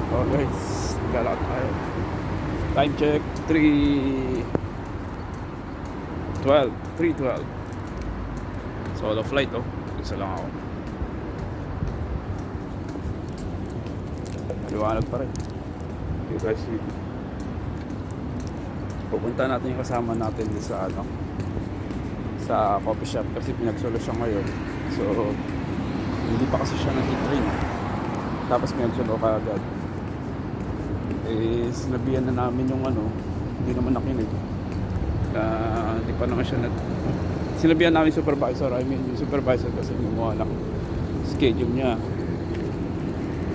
Oh guys, galakad tayo. Time check, 3:12. 3:12. Solo flight oh. Isa lang ako. Liwanag pa rin. Okay guys, pupunta natin yung kasama natin sa sa coffee shop kasi pinagsolo siya ngayon. So hindi pa kasi siya nag-train. Tapos pinagsolo ka agad. Eh sinabihan na namin yung hindi naman nakinig. Hindi pa naman siya sinabihan namin supervisor, yung supervisor kasi gumawa ng schedule niya.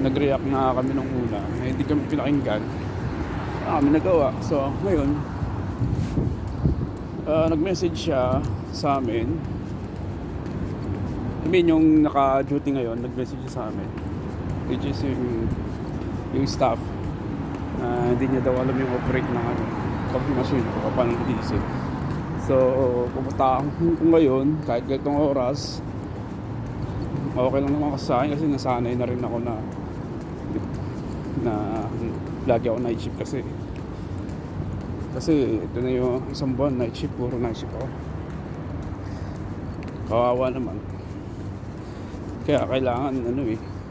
Nag-react nga kami nung una, hindi kami pinakinggan. Kami nagawa. So ngayon nag-message siya sa amin. Yung naka-duty ngayon, nag-message siya sa amin, which is yung staff na hindi niya daw alam yung operate ng coffee machine o paano nag-iisip. So pupunta ako ngayon kahit ganitong oras. Okay lang naman kasi sa akin kasi nasanay na rin ako na lagi ako night shift kasi ito na yung isang buwan night shift, puro night shift ako. Kawawa naman. Kaya kailangan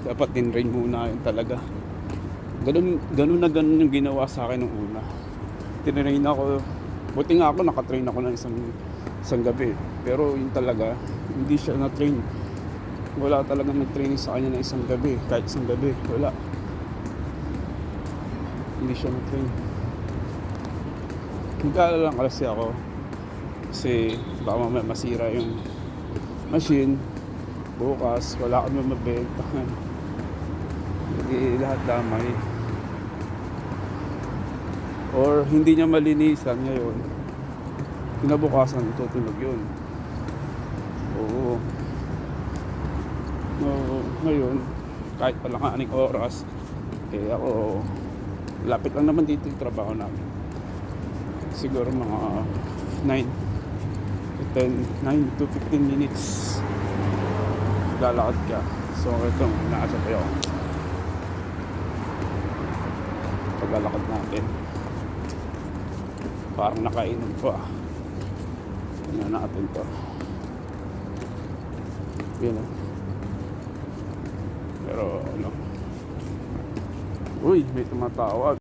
dapat din-train muna yun talaga. Ganun yung ginawa sa akin nung una. Tinrain ako, buti nga ako nakatrain ako ng isang gabi. Pero yun talaga, hindi siya na-train. Wala talagang nag-training sa kanya ng isang gabi. Kahit isang gabi, wala. Hindi siya na-train. Nag-aalala lang kasi ako. Kasi baka mamaya masira yung machine. Bukas, wala kami mabentahan. Hindi lahat damay. Or hindi niya malinisan ngayon. Kinabukasan, tutunog yun. Oo. Ngayon, kahit palang aning oras, ako, lapit lang naman dito yung trabaho namin. Siguro mga 9 to 15 minutes lalakad ka. So ito, nakasabay ako paglalakad natin. Parang nakainom pa. Tingnan natin to. Yun pero uy, may tumatawag.